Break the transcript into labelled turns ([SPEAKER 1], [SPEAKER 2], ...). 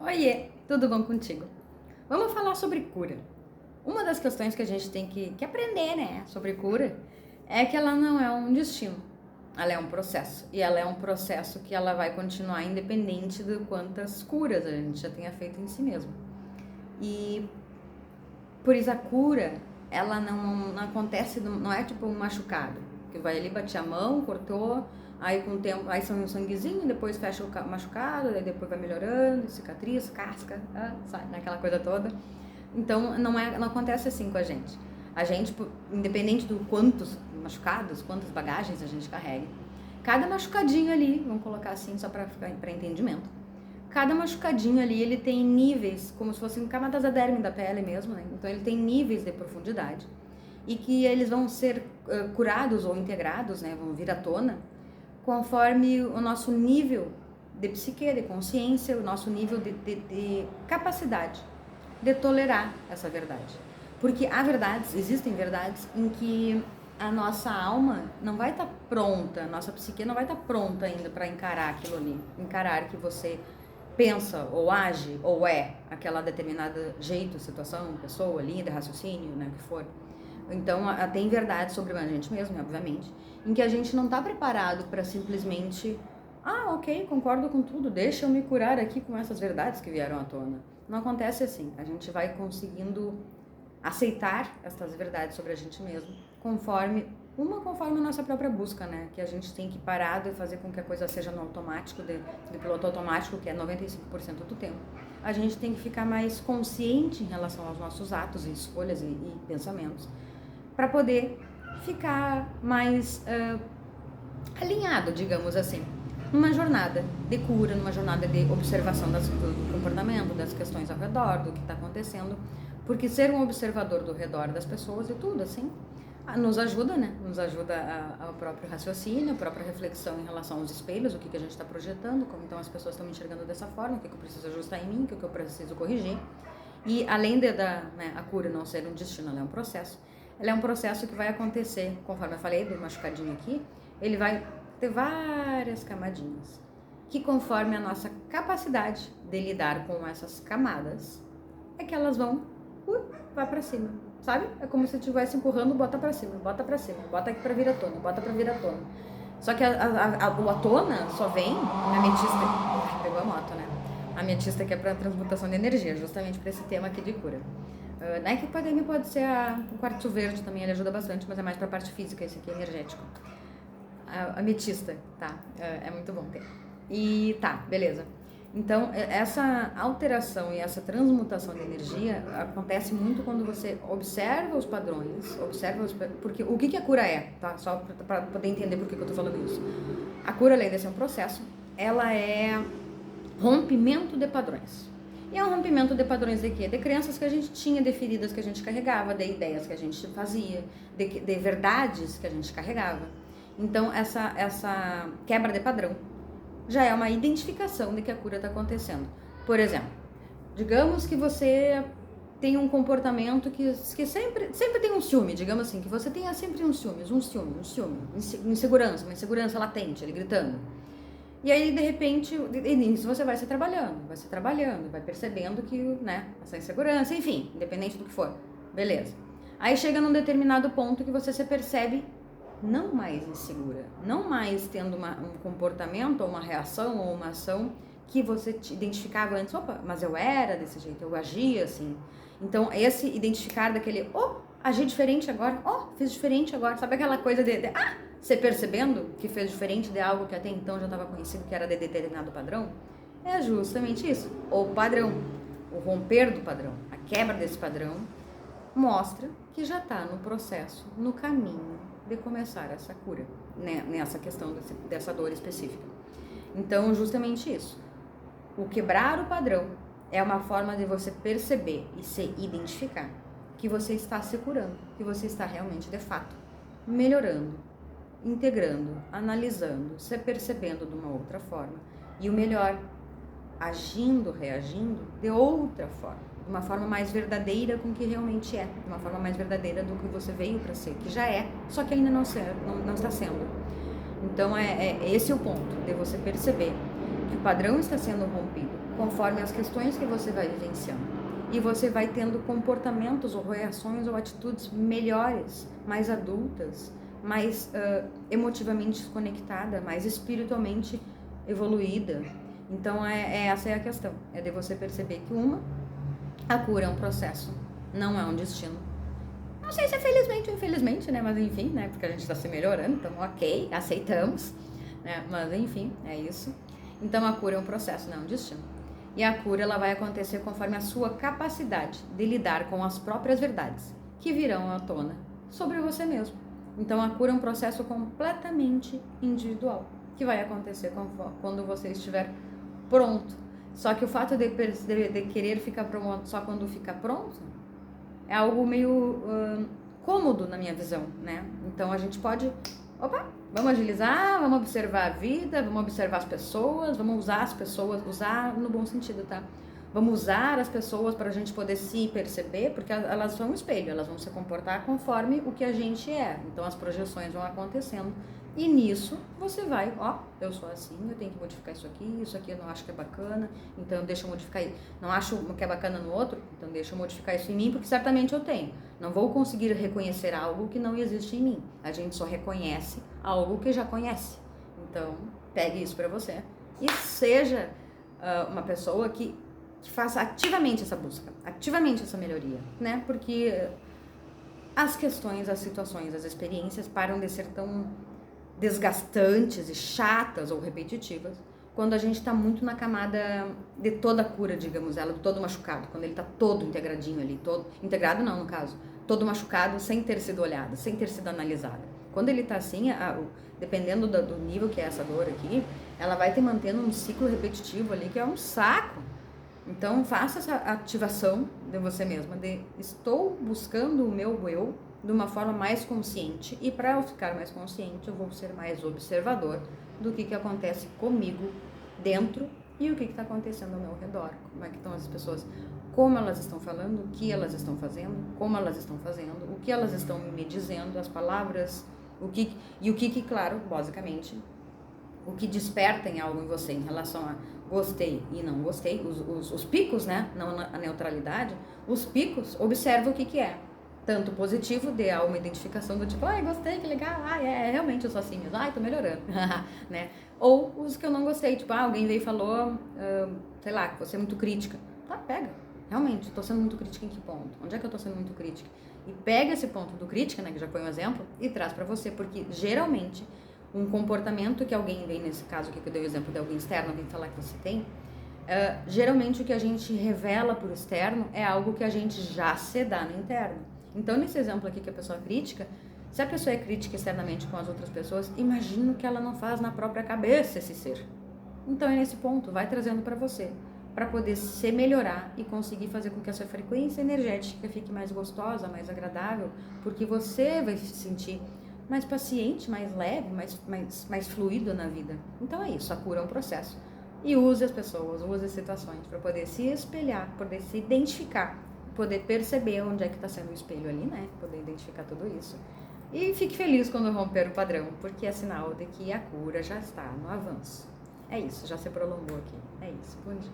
[SPEAKER 1] Oiê, tudo bom contigo? Vamos falar sobre cura. Uma das questões que a gente tem que aprender, né, sobre cura, é que ela não é um destino, ela é um processo. E ela é um processo que ela vai continuar independente de quantas curas a gente já tenha feito em si mesmo. E por isso a cura, ela não acontece, não é tipo um machucado, que vai ali, bate a mão, cortou, aí com o tempo, aí sai um sanguezinho, depois fecha o machucado, aí depois vai melhorando, cicatriz, casca, sai, naquela coisa toda. Então não acontece assim com a gente. A gente, independente do quantos machucados, quantas bagagens a gente carrega, cada machucadinho ali, vamos colocar assim só para entendimento, cada machucadinho ali, ele tem níveis, como se fossem camadas da derme da pele mesmo, né? Então ele tem níveis de profundidade e que eles vão ser curados ou integrados, né? Vão vir à tona conforme o nosso nível de psique, de consciência, o nosso nível de capacidade de tolerar essa verdade. Porque há verdades, existem verdades em que a nossa alma não vai estar pronta, a nossa psique não vai estar pronta ainda para encarar aquilo ali, encarar que você pensa ou age ou é aquela determinada jeito, situação, pessoa, linha de raciocínio, né, o que for. Então, tem verdades sobre a gente mesmo, obviamente, em que a gente não está preparado para simplesmente, ok, concordo com tudo, deixa eu me curar aqui com essas verdades que vieram à tona. Não acontece assim. A gente vai conseguindo aceitar essas verdades sobre a gente mesmo, conforme a nossa própria busca, né? Que a gente tem que parar de fazer com que a coisa seja no automático, de piloto automático, que é 95% do tempo. A gente tem que ficar mais consciente em relação aos nossos atos e escolhas e pensamentos, para poder ficar mais alinhado, digamos assim, numa jornada de cura, numa jornada de observação do comportamento, das questões ao redor, do que está acontecendo, porque ser um observador do redor das pessoas e tudo assim, nos ajuda, né? Nos ajuda ao próprio raciocínio, a própria reflexão em relação aos espelhos, o que a gente está projetando, como então as pessoas estão me enxergando dessa forma, o que eu preciso ajustar em mim, o que eu preciso corrigir. E além a cura não ser um destino, ela é um processo. Ela é um processo que vai acontecer, conforme eu falei do machucadinho aqui, ele vai ter várias camadinhas, que conforme a nossa capacidade de lidar com essas camadas, é que elas vão, vai pra cima, sabe? É como se estivesse empurrando, bota pra cima, bota aqui pra vir à tona, bota pra vir à tona. Só que o à tona só vem na ametista, pegou a moto, né? A ametista que é pra transmutação de energia, justamente pra esse tema aqui de cura. Né, que pode ser o quartzo verde também, ele ajuda bastante, mas é mais pra parte física, esse aqui é energético. A ametista, tá? É muito bom ter. E tá, beleza. Então, essa alteração e essa transmutação de energia acontece muito quando você observa os padrões, porque o que a cura é, tá? Só para poder entender por que eu tô falando isso. A cura, além de ser um processo, ela é rompimento de padrões. E é um rompimento de padrões de quê? De crenças que a gente tinha, de feridas que a gente carregava, de ideias que a gente fazia, de verdades que a gente carregava. Então, essa quebra de padrão já é uma identificação de que a cura está acontecendo. Por exemplo, digamos que você tem um comportamento que sempre tem um ciúme, digamos assim, que você tenha sempre um ciúme, uma insegurança latente, ele gritando. E aí, de repente, nisso você vai se trabalhando, vai percebendo que, né, essa insegurança, enfim, independente do que for, beleza. Aí chega num determinado ponto que você se percebe não mais insegura, não mais tendo um comportamento, ou uma reação, ou uma ação que você te identificava antes, mas eu era desse jeito, eu agia assim. Então, esse identificar daquele, agi diferente agora, fiz diferente agora, sabe aquela coisa você percebendo que fez diferente de algo que até então já estava conhecido que era de determinado padrão? É justamente isso, o padrão, o romper do padrão, a quebra desse padrão, mostra que já está no processo, no caminho de começar essa cura, né, nessa questão dessa dor específica. Então, justamente isso. O quebrar o padrão é uma forma de você perceber e se identificar que você está se curando, que você está realmente, de fato, melhorando, integrando, analisando, se percebendo de uma outra forma. E o melhor, agindo, reagindo de outra forma. De uma forma mais verdadeira com o que realmente é, de uma forma mais verdadeira do que você veio para ser, que já é, só que ainda não está sendo. Então, esse é o ponto, de você perceber que o padrão está sendo rompido conforme as questões que você vai vivenciando. E você vai tendo comportamentos ou reações ou atitudes melhores, mais adultas, mais emotivamente conectada, mais espiritualmente evoluída. Então, essa é a questão. É de você perceber que a cura é um processo, não é um destino. Não sei se é felizmente ou infelizmente, né? Mas enfim, né? Porque a gente está se melhorando, então ok, aceitamos, né? Mas enfim, é isso. Então, a cura é um processo, não é um destino. E a cura, ela vai acontecer conforme a sua capacidade de lidar com as próprias verdades que virão à tona sobre você mesmo. Então, a cura é um processo completamente individual, que vai acontecer quando você estiver pronto. Só que o fato de querer ficar pronto só quando fica pronto é algo meio cômodo na minha visão, né? Então, a gente pode... vamos agilizar, vamos observar a vida, vamos observar as pessoas, vamos usar as pessoas, usar no bom sentido, tá? Vamos usar as pessoas para a gente poder se perceber, porque elas são um espelho, elas vão se comportar conforme o que a gente é. Então as projeções vão acontecendo e nisso você vai, eu sou assim, eu tenho que modificar isso aqui eu não acho que é bacana, então deixa eu modificar isso. Não acho que é bacana no outro, então deixa eu modificar isso em mim, porque certamente eu tenho. Não vou conseguir reconhecer algo que não existe em mim. A gente só reconhece algo que já conhece. Então, pegue isso para você e seja uma pessoa que faça ativamente essa busca, ativamente essa melhoria, né? Porque as questões, as situações, as experiências param de ser tão desgastantes e chatas ou repetitivas quando a gente está muito na camada de toda a cura, digamos, do todo machucado, quando ele está todo integradinho ali, todo integrado não, no caso, todo machucado sem ter sido olhado, sem ter sido analisado. Quando ele está assim, dependendo do nível que é essa dor aqui, ela vai te mantendo um ciclo repetitivo ali que é um saco. Então, faça essa ativação de você mesma, de estou buscando o meu eu de uma forma mais consciente, e para eu ficar mais consciente, eu vou ser mais observador do que acontece comigo dentro e o que está acontecendo ao meu redor. Como é que estão as pessoas, como elas estão falando, o que elas estão fazendo, como elas estão fazendo, o que elas estão me dizendo, as palavras, o que, claro, basicamente, o que desperta em algo em você em relação a gostei e não gostei, os picos, né, não a neutralidade, os picos, observa o que é. Tanto positivo, de uma identificação do tipo, gostei, que legal, realmente eu sou assim mesmo, tô melhorando, né? Ou os que eu não gostei, tipo, alguém veio e falou, sei lá, que você é muito crítica. Tá, pega, realmente, tô sendo muito crítica em que ponto? Onde é que eu tô sendo muito crítica? E pega esse ponto do crítica, né, que já foi um exemplo, e traz pra você, porque geralmente um comportamento que alguém vem, nesse caso aqui que eu dei o exemplo de alguém externo, alguém falar que você tem, geralmente o que a gente revela por externo é algo que a gente já se dá no interno. Então, nesse exemplo aqui que a pessoa é crítica, se a pessoa é crítica externamente com as outras pessoas, imagina que ela não faz na própria cabeça esse ser. Então, é nesse ponto, vai trazendo para você, para poder se melhorar e conseguir fazer com que a sua frequência energética fique mais gostosa, mais agradável, porque você vai se sentir mais paciente, mais leve, mais fluido na vida. Então é isso, a cura é um processo. E use as pessoas, use as situações para poder se espelhar, poder se identificar, poder perceber onde é que está sendo o espelho ali, né? Poder identificar tudo isso. E fique feliz quando romper o padrão, porque é sinal de que a cura já está no avanço. É isso, já se prolongou aqui. É isso, bom dia.